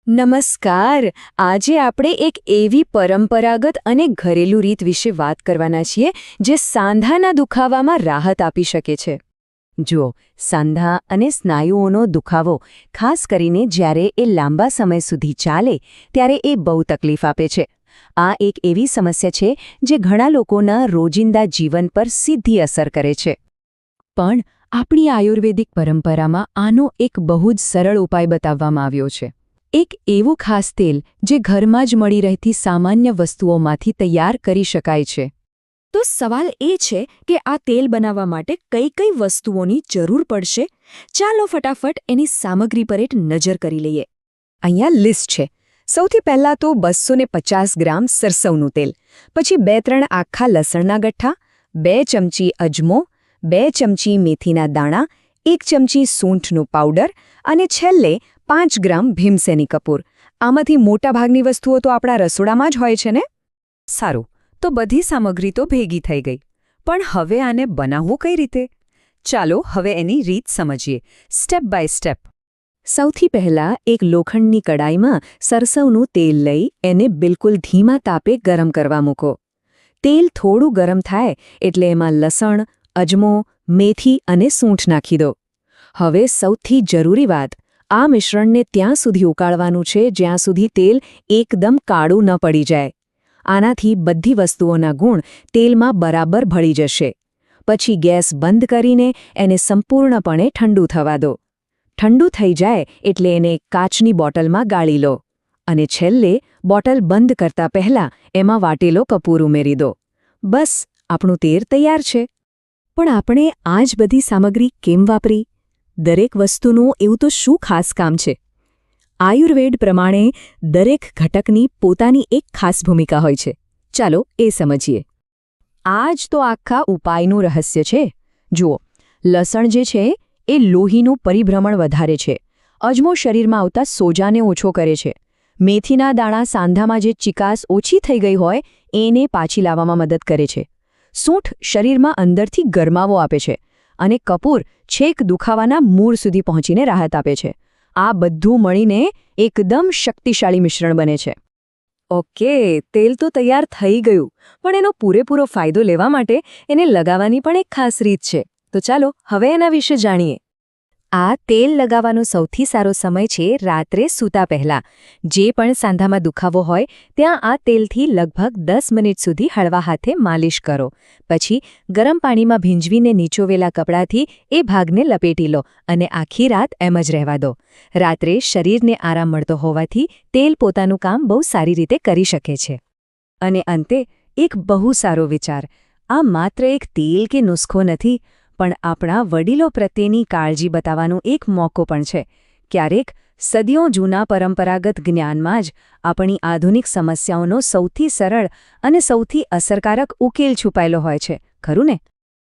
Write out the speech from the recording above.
નમસ્કાર. આજે આપણે એક એવી પરંપરાગત અને ઘરેલું રીત વિશે વાત કરવાના છીએ જે સાંધાના દુખાવામાં રાહત આપી શકે છે. જુઓ, સાંધા અને સ્નાયુઓનો દુખાવો ખાસ કરીને જ્યારે એ લાંબા સમય સુધી ચાલે ત્યારે એ બહુ તકલીફ આપે છે. આ એક એવી સમસ્યા છે જે ઘણા લોકોના રોજિંદા જીવન પર સીધી અસર કરે છે. પણ આપણી આયુર્વેદિક પરંપરામાં આનો એક બહુ જ સરળ ઉપાય બતાવવામાં આવ્યો છે. એક એવું ખાસ તેલ જે ઘરમાં જ મળી રહેતી સામાન્ય વસ્તુઓમાંથી તૈયાર કરી શકાય છે. તો સવાલ એ છે કે આ તેલ બનાવવા માટે કઈ કઈ વસ્તુઓની જરૂર પડશે? ચાલો ફટાફટ એની સામગ્રી પર એક નજર કરી લઈએ. અહીંયા લિસ્ટ છે. સૌથી પહેલાં તો 250 ગ્રામ સરસવનું તેલ, પછી 2-3 આખા લસણના ગઠ્ઠા, 2 ચમચી અજમો, 2 ચમચી મેથીના દાણા, 1 ચમચી સૂંઠનું પાવડર અને છેલ્લે 5 ગ્રામ ભીમસેની કપૂર. આમાંથી મોટાભાગની વસ્તુઓ તો આપણા રસોડામાં જ હોય છે ને? સારું, તો બધી સામગ્રી તો ભેગી થઈ ગઈ. પણ હવે આને બનાવવું કઈ રીતે? ચાલો હવે એની રીત સમજીએ, સ્ટેપ બાય સ્ટેપ. સૌથી પહેલાં એક લોખંડની કડાઈમાં સરસવનું તેલ લઈ એને બિલકુલ ધીમા તાપે ગરમ કરવા મૂકો. તેલ થોડું ગરમ થાય એટલે એમાં લસણ, અજમો, મેથી અને સૂંઠ નાખી દો. હવે સૌથી જરૂરી વાત, આ મિશ્રણને ત્યાં સુધી ઉકાળવાનું છે જ્યાં સુધી તેલ એકદમ કાળું ન પડી જાય. આનાથી બધી વસ્તુઓના ગુણ તેલમાં બરાબર ભળી જશે. પછી ગેસ બંધ કરીને એને સંપૂર્ણપણે ઠંડુ થવા દો. ઠંડુ થઈ જાય એટલે એને એક કાચની બોટલમાં ગાળી લો. અને છેલ્લે બોટલ બંધ કરતા પહેલાં એમાં વાટેલો કપૂર ઉમેરી દો. બસ, આપણું તેલ તૈયાર છે. પણ આપણે આ જ બધી સામગ્રી કેમ વાપરી? દરેક વસ્તુનું એવું તો શું ખાસ કામ છે? આયુર્વેદ પ્રમાણે દરેક ઘટકની પોતાની એક ખાસ ભૂમિકા હોય છે. ચાલો એ સમજીએ. આ જ તો આખા ઉપાયનું રહસ્ય છે. જુઓ, લસણ જે છે એ લોહીનું પરિભ્રમણ વધારે છે. અજમો શરીરમાં આવતા સોજાને ઓછો કરે છે. મેથીના દાણા સાંધામાં જે ચિકાસ ઓછી થઈ ગઈ હોય એને પાછી લાવવામાં મદદ કરે છે. સૂંઠ શરીરમાં અંદરથી ગરમાવો આપે છે. અને કપૂર છેક દુખાવાના મૂળ સુધી પહોંચીને રાહત આપે છે. આ બધું મળીને એકદમ શક્તિશાળી મિશ્રણ બને છે. ઓકે, તેલ તો તૈયાર થઈ ગયું, પણ એનો પૂરેપૂરો ફાયદો લેવા માટે એને લગાવવાની પણ એક ખાસ રીત છે. તો ચાલો હવે એના વિશે જાણીએ. આ તેલ લગાવવાનો સૌથી સારો સમય છે રાત્રે સૂતા પહેલાં. જે પણ સાંધામાં દુખાવો હોય ત્યાં આ તેલથી લગભગ 10 મિનિટ સુધી હળવા હાથે માલિશ કરો. પછી ગરમ પાણીમાં ભીંજવીને નીચોવેલા કપડાથી એ ભાગને લપેટી લો અને આખી રાત એમ જ રહેવા દો. રાત્રે શરીરને આરામ મળતો હોવાથી તેલ પોતાનું કામ બહુ સારી રીતે કરી શકે છે. અને અંતે એક બહુ સારો વિચાર, આ માત્ર એક તેલ કે નુસ્ખો નથી, પણ આપણા વડીલો પ્રત્યેની કાળજી બતાવવાનો એક મોકો પણ છે. ક્યારેક સદીઓ જૂના પરંપરાગત જ્ઞાનમાં જ આપણી આધુનિક સમસ્યાઓનો સૌથી સરળ અને સૌથી અસરકારક ઉકેલ છુપાયેલો હોય છે, ખરું ને?